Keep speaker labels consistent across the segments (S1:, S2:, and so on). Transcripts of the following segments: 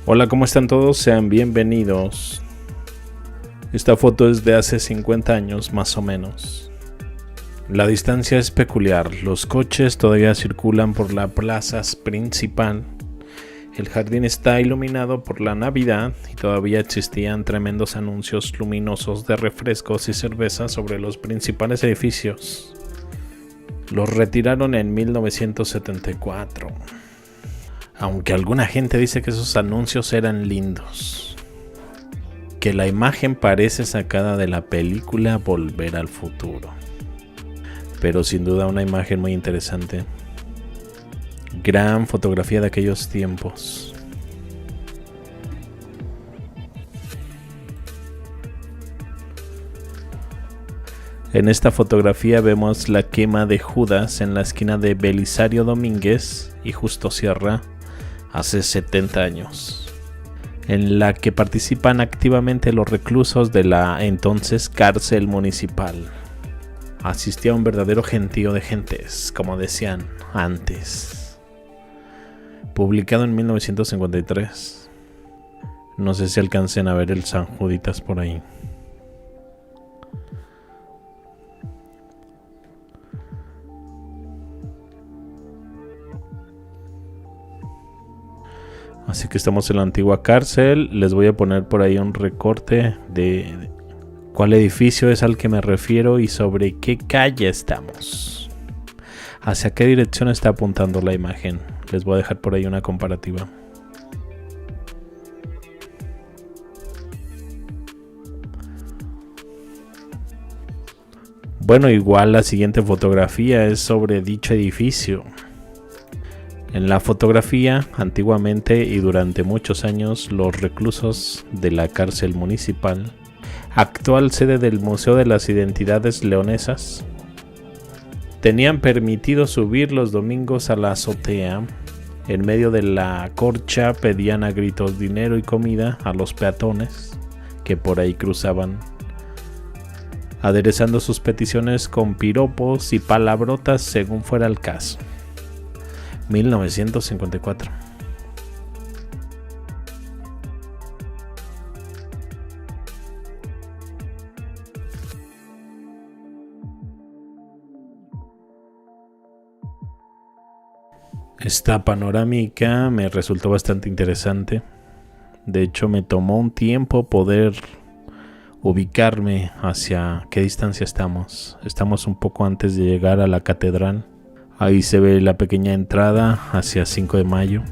S1: Hola, ¿cómo están todos? Sean bienvenidos. Esta foto es de hace 50 años más o menos. La distancia es peculiar, los coches todavía circulan por la plaza principal. El jardín está iluminado por la Navidad y todavía existían tremendos anuncios luminosos de refrescos y cerveza sobre los principales edificios. Los retiraron en 1974. Aunque alguna gente dice que esos anuncios eran lindos. Que la imagen parece sacada de la película Volver al Futuro. Pero sin duda una imagen muy interesante. Gran fotografía de aquellos tiempos. En esta fotografía vemos la quema de Judas en la esquina de Belisario Domínguez y Justo Sierra hace 70 años, en la que participan activamente los reclusos de la entonces cárcel municipal. Asistía un verdadero gentío de gentes, como decían antes. Publicado en 1953. No sé si alcancen a ver el San Juditas por ahí. Así que estamos en la antigua cárcel. Les voy a poner por ahí un recorte de cuál edificio es al que me refiero y sobre qué calle estamos. Hacia qué dirección está apuntando la imagen. Les voy a dejar por ahí una comparativa. Bueno, igual la siguiente fotografía es sobre dicho edificio. En la fotografía, antiguamente y durante muchos años, los reclusos de la cárcel municipal, actual sede del Museo de las Identidades Leonesas, tenían permitido subir los domingos a la azotea. En medio de la corcha pedían a gritos dinero y comida a los peatones que por ahí cruzaban, aderezando sus peticiones con piropos y palabrotas según fuera el caso. 1954. Esta panorámica me resultó bastante interesante. De hecho, me tomó un tiempo poder ubicarme hacia qué distancia estamos. Estamos un poco antes de llegar a la catedral. Ahí se ve la pequeña entrada hacia 5 de mayo.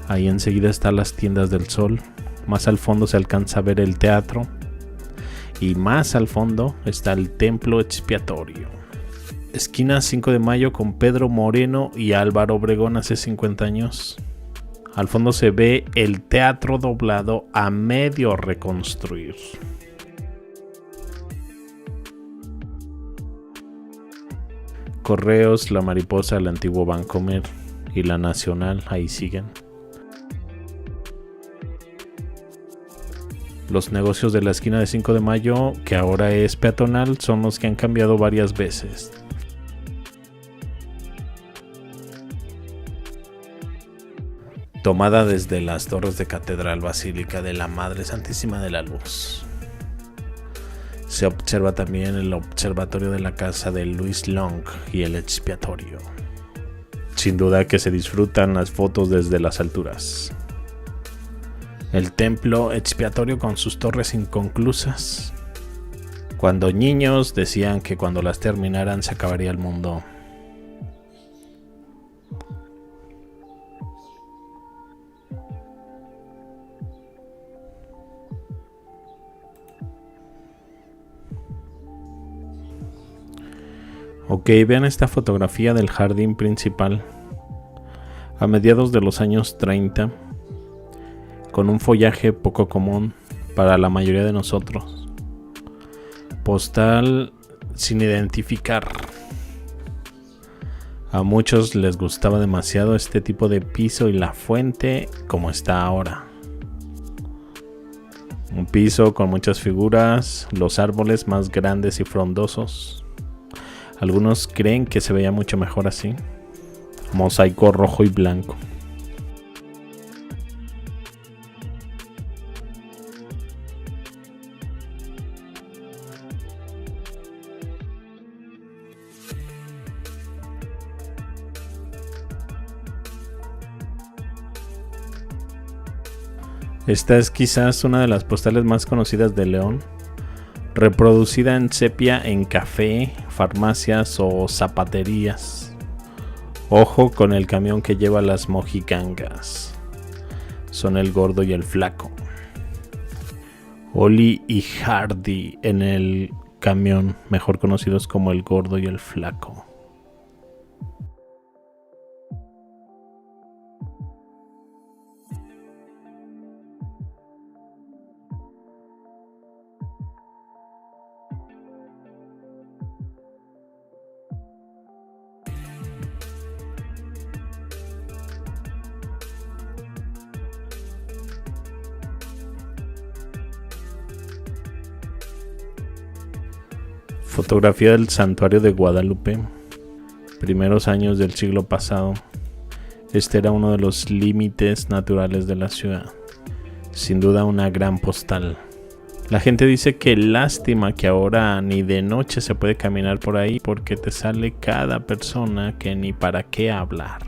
S1: Ahí enseguida están las tiendas del Sol. Más al fondo se alcanza a ver el teatro. Y más al fondo está el templo expiatorio. Esquina 5 de mayo con Pedro Moreno y Álvaro Obregón hace 50 años. Al fondo se ve el teatro doblado a medio reconstruir. Correos, La Mariposa, el antiguo Bancomer y la Nacional ahí siguen. Los negocios de la esquina de 5 de mayo, que ahora es peatonal, son los que han cambiado varias veces. Tomada desde las torres de Catedral Basílica de la Madre Santísima de la Luz. Se observa también el observatorio de la casa de Luis Long y el expiatorio. Sin duda que se disfrutan las fotos desde las alturas. El templo expiatorio con sus torres inconclusas. Cuando niños decían que cuando las terminaran se acabaría el mundo. Ok, vean esta fotografía del jardín principal a mediados de los años 30, con un follaje poco común para la mayoría de nosotros. Postal sin identificar. A muchos les gustaba demasiado este tipo de piso y la fuente como está ahora. Un piso con muchas figuras, los árboles más grandes y frondosos. Algunos creen que se veía mucho mejor así. Mosaico rojo y blanco. Esta es quizás una de las postales más conocidas de León, reproducida en sepia en café, farmacias o zapaterías. Ojo con el camión que lleva las mojigangas. Son el gordo y el flaco. Oli y Hardy en el camión, mejor conocidos como el gordo y el flaco. Fotografía del Santuario de Guadalupe, primeros años del siglo pasado. Este era uno de los límites naturales de la ciudad. Sin duda una gran postal. La gente dice que lástima que ahora ni de noche se puede caminar por ahí porque te sale cada persona que ni para qué hablar.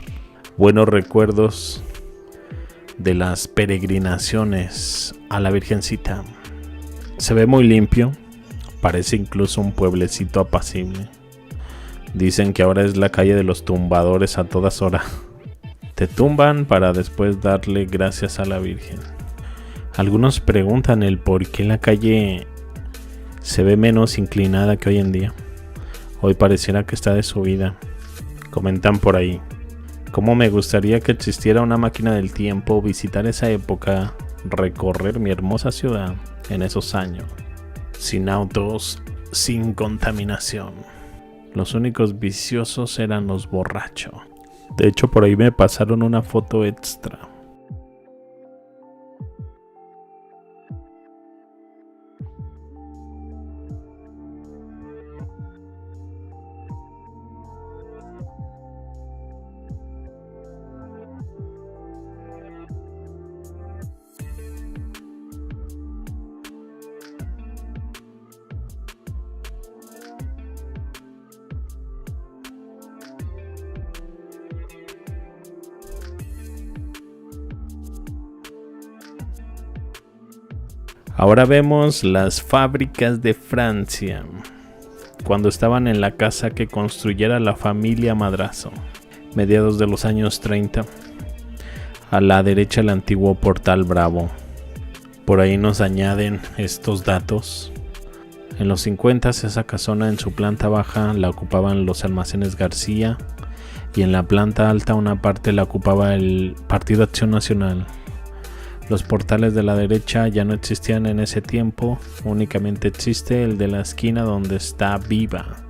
S1: Buenos recuerdos de las peregrinaciones a la Virgencita. Se ve muy limpio. Parece incluso un pueblecito apacible. Dicen que ahora es la calle de los tumbadores a todas horas. Te tumban para después darle gracias a la Virgen. Algunos preguntan el por qué la calle se ve menos inclinada que hoy en día. Hoy pareciera que está de subida. Comentan por ahí: cómo me gustaría que existiera una máquina del tiempo, visitar esa época, recorrer mi hermosa ciudad en esos años. Sin autos, sin contaminación. Los únicos viciosos eran los borrachos. De hecho, por ahí me pasaron una foto extra. Ahora vemos las fábricas de Francia, cuando estaban en la casa que construyera la familia Madrazo, mediados de los años 30. A la derecha el antiguo Portal Bravo. Por ahí nos añaden estos datos. En los 50 esa casona en su planta baja la ocupaban los almacenes García y en la planta alta una parte la ocupaba el Partido Acción Nacional. Los portales de la derecha ya no existían en ese tiempo, únicamente existe el de la esquina donde está Viva.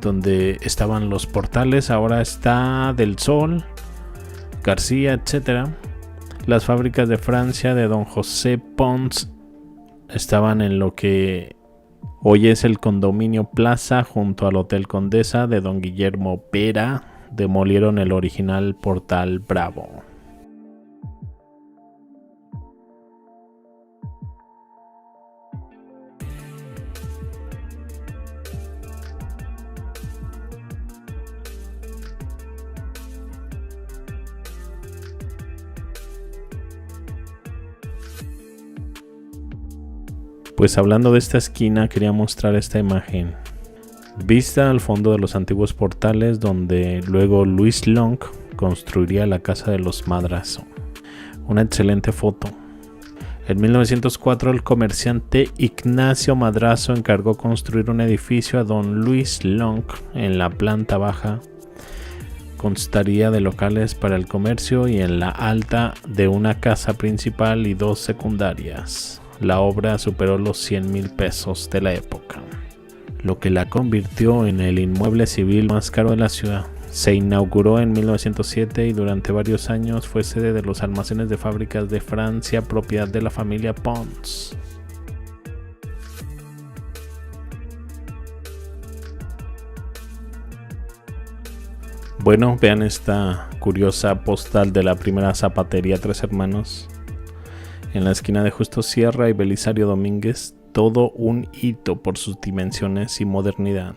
S1: Donde estaban los portales, ahora está Del Sol, García, etc. Las fábricas de Francia de Don José Pons estaban en lo que hoy es el condominio Plaza junto al Hotel Condesa de Don Guillermo Vera. Demolieron el original Portal Bravo. Pues hablando de esta esquina, quería mostrar esta imagen. Vista al fondo de los antiguos portales donde luego Luis Long construiría la casa de los Madrazo. Una excelente foto. En 1904 el comerciante Ignacio Madrazo encargó construir un edificio a don Luis Long en la planta baja. Constaría de locales para el comercio y en la alta de una casa principal y dos secundarias. La obra superó los 100,000 pesos de la época, lo que la convirtió en el inmueble civil más caro de la ciudad. Se inauguró en 1907 y durante varios años fue sede de los almacenes de fábricas de Francia, propiedad de la familia Pons. Bueno, vean esta curiosa postal de la primera zapatería Tres Hermanos. En la esquina de Justo Sierra y Belisario Domínguez, todo un hito por sus dimensiones y modernidad.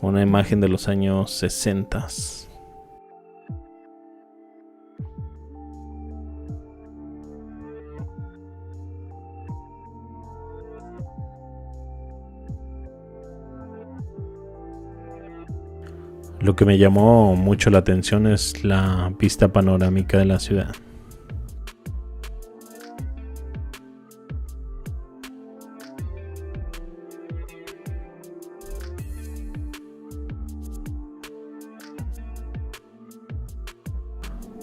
S1: Una imagen de los años 60. Lo que me llamó mucho la atención es la vista panorámica de la ciudad.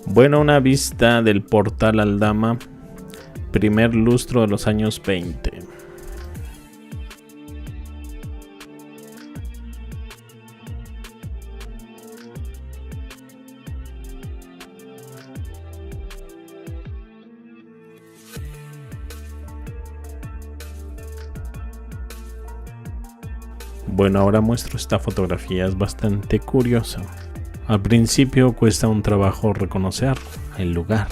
S1: Bueno, una vista del Portal Aldama, primer lustro de los años 20. Bueno, ahora muestro esta fotografía, es bastante curiosa. Al principio cuesta un trabajo reconocer el lugar,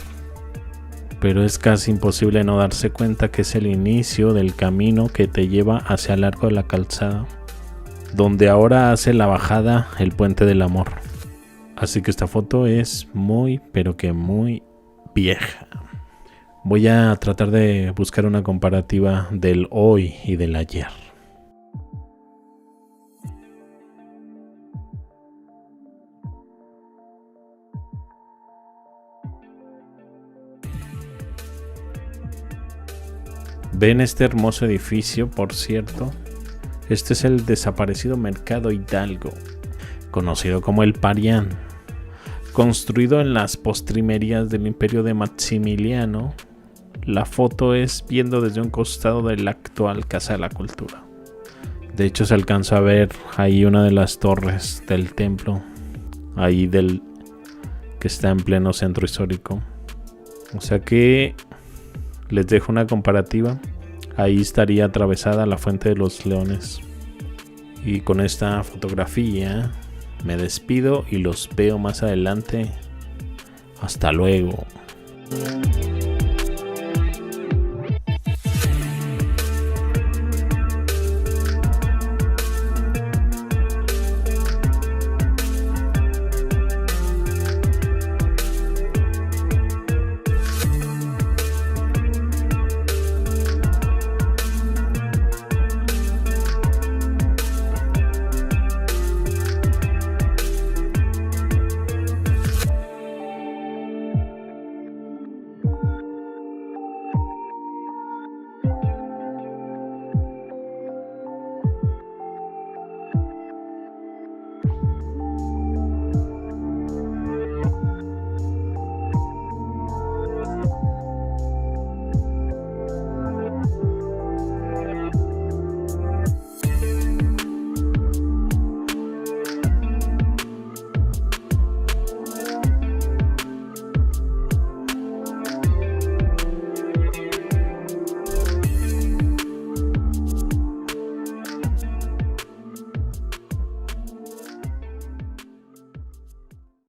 S1: pero es casi imposible no darse cuenta que es el inicio del camino que te lleva hacia el arco de la calzada, donde ahora hace la bajada el Puente del Amor. Así que esta foto es muy, pero que muy vieja. Voy a tratar de buscar una comparativa del hoy y del ayer. ¿Ven este hermoso edificio, por cierto? Este es el desaparecido Mercado Hidalgo, conocido como el Parián. Construido en las postrimerías del imperio de Maximiliano, la foto es viendo desde un costado de la actual Casa de la Cultura. De hecho, se alcanza a ver ahí una de las torres del templo, ahí que está en pleno centro histórico. O sea que les dejo una comparativa. Ahí estaría atravesada la Fuente de los Leones. Y con esta fotografía me despido y los veo más adelante. Hasta luego.